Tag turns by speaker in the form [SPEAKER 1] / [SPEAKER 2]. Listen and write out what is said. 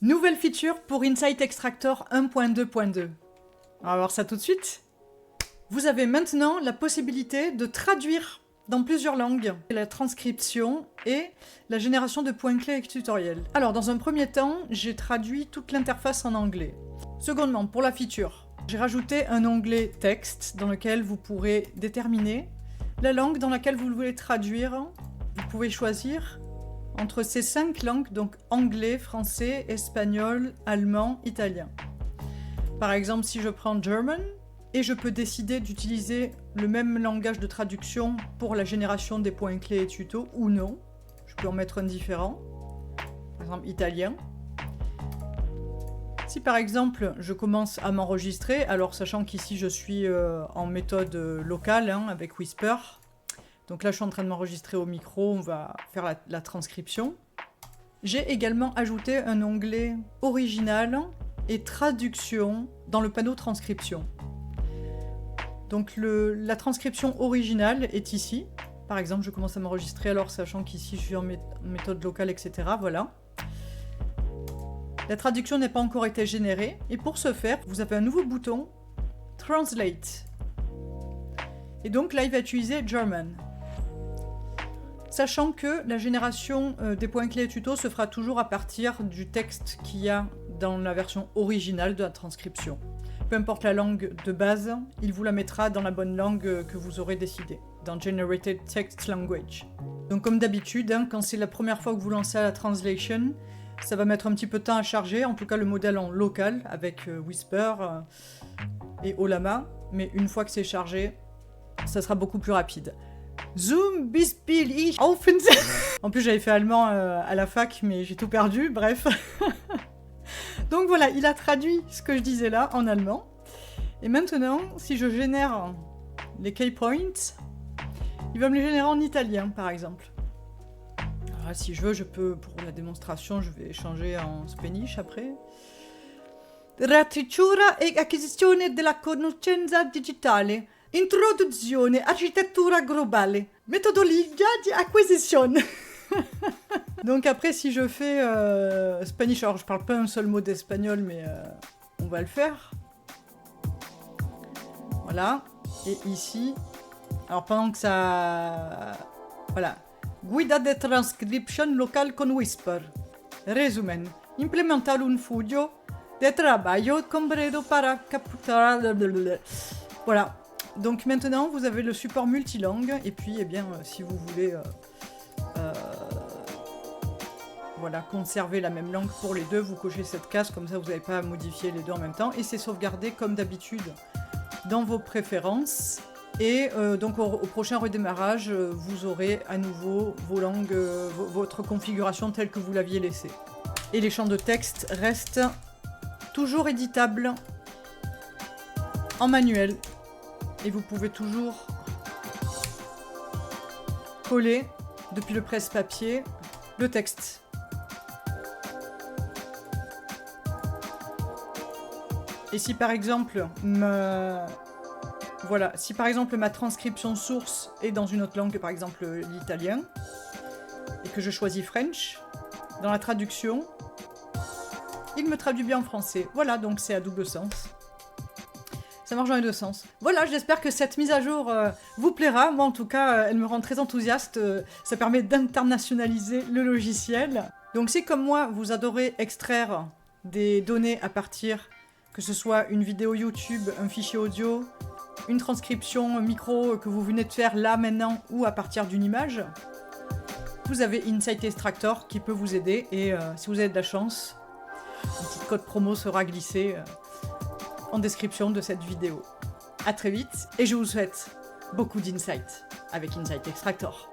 [SPEAKER 1] Nouvelle feature pour Insight Extractor 1.2.2. On va voir ça tout de suite. Vous avez maintenant la possibilité de traduire dans plusieurs langues la transcription et la génération de points clés avec tutoriel. Alors, dans un premier temps, j'ai traduit toute l'interface en anglais. Secondement, pour la feature, j'ai rajouté un onglet texte dans lequel vous pourrez déterminer la langue dans laquelle vous voulez traduire. Vous pouvez choisir entre ces 5 langues, donc anglais, français, espagnol, allemand, italien. Par exemple, si je prends German, et je peux décider d'utiliser le même langage de traduction pour la génération des points clés et tutos, ou non. Je peux en mettre un différent. Par exemple, italien. Si par exemple, je commence à m'enregistrer, alors sachant qu'ici je suis en méthode locale, avec Whisper, donc là je suis en train de m'enregistrer au micro, on va faire la transcription. J'ai également ajouté un onglet original et traduction dans le panneau transcription. Donc la transcription originale est ici. Par exemple, je commence à m'enregistrer alors sachant qu'ici je suis en méthode locale, etc. Voilà. La traduction n'a pas encore été générée. Et pour ce faire, vous avez un nouveau bouton Translate. Et donc là, il va utiliser German. Sachant que la génération des points clés et tutos se fera toujours à partir du texte qu'il y a dans la version originale de la transcription. Peu importe la langue de base, il vous la mettra dans la bonne langue que vous aurez décidé, dans Generated Text Language. Donc comme d'habitude, quand c'est la première fois que vous lancez la translation, ça va mettre un petit peu de temps à charger, en tout cas le modèle en local, avec Whisper et Ollama, mais une fois que c'est chargé, ça sera beaucoup plus rapide. Zum Beispiel ich offen. En plus j'avais fait allemand à la fac, mais j'ai tout perdu, bref. Donc voilà, il a traduit ce que je disais là en allemand. Et maintenant, si je génère les key points, il va me les générer en italien, par exemple. Alors là, si je veux, je peux, pour la démonstration, je vais changer en Spanish après. Ratritura e acquisizione della conoscenza digitale. Introduzione, architettura globale. Metodologia di acquisizione. Donc après, si je fais Spanish, alors je parle pas un seul mot d'espagnol, mais on va le faire. Voilà. Et ici, alors pendant que ça... Voilà. Guida de transcription local con Whisper. Resumen. Implementar un studio de trabalho completo para capturar... Voilà. Donc maintenant, vous avez le support multilangue. Et puis, eh bien, si vous voulez... Voilà, conserver la même langue pour les deux, vous cochez cette case, comme ça vous n'avez pas à modifier les deux en même temps. Et c'est sauvegardé comme d'habitude dans vos préférences. Et donc au prochain redémarrage, vous aurez à nouveau vos langues, votre configuration telle que vous l'aviez laissée. Et les champs de texte restent toujours éditables en manuel. Et vous pouvez toujours coller depuis le presse-papier le texte. Et si par exemple voilà, si par exemple ma transcription source est dans une autre langue que par exemple l'italien, et que je choisis French, dans la traduction, il me traduit bien en français. Voilà, donc c'est à double sens. Ça marche dans les deux sens. Voilà, j'espère que cette mise à jour vous plaira. Moi en tout cas, elle me rend très enthousiaste. Ça permet d'internationaliser le logiciel. Donc si comme moi, vous adorez extraire des données à partir... que ce soit une vidéo YouTube, un fichier audio, une transcription micro que vous venez de faire là, maintenant, ou à partir d'une image, vous avez Insight Extractor qui peut vous aider. Et si vous avez de la chance, un petit code promo sera glissé en description de cette vidéo. A très vite, et je vous souhaite beaucoup d'insight avec Insight Extractor.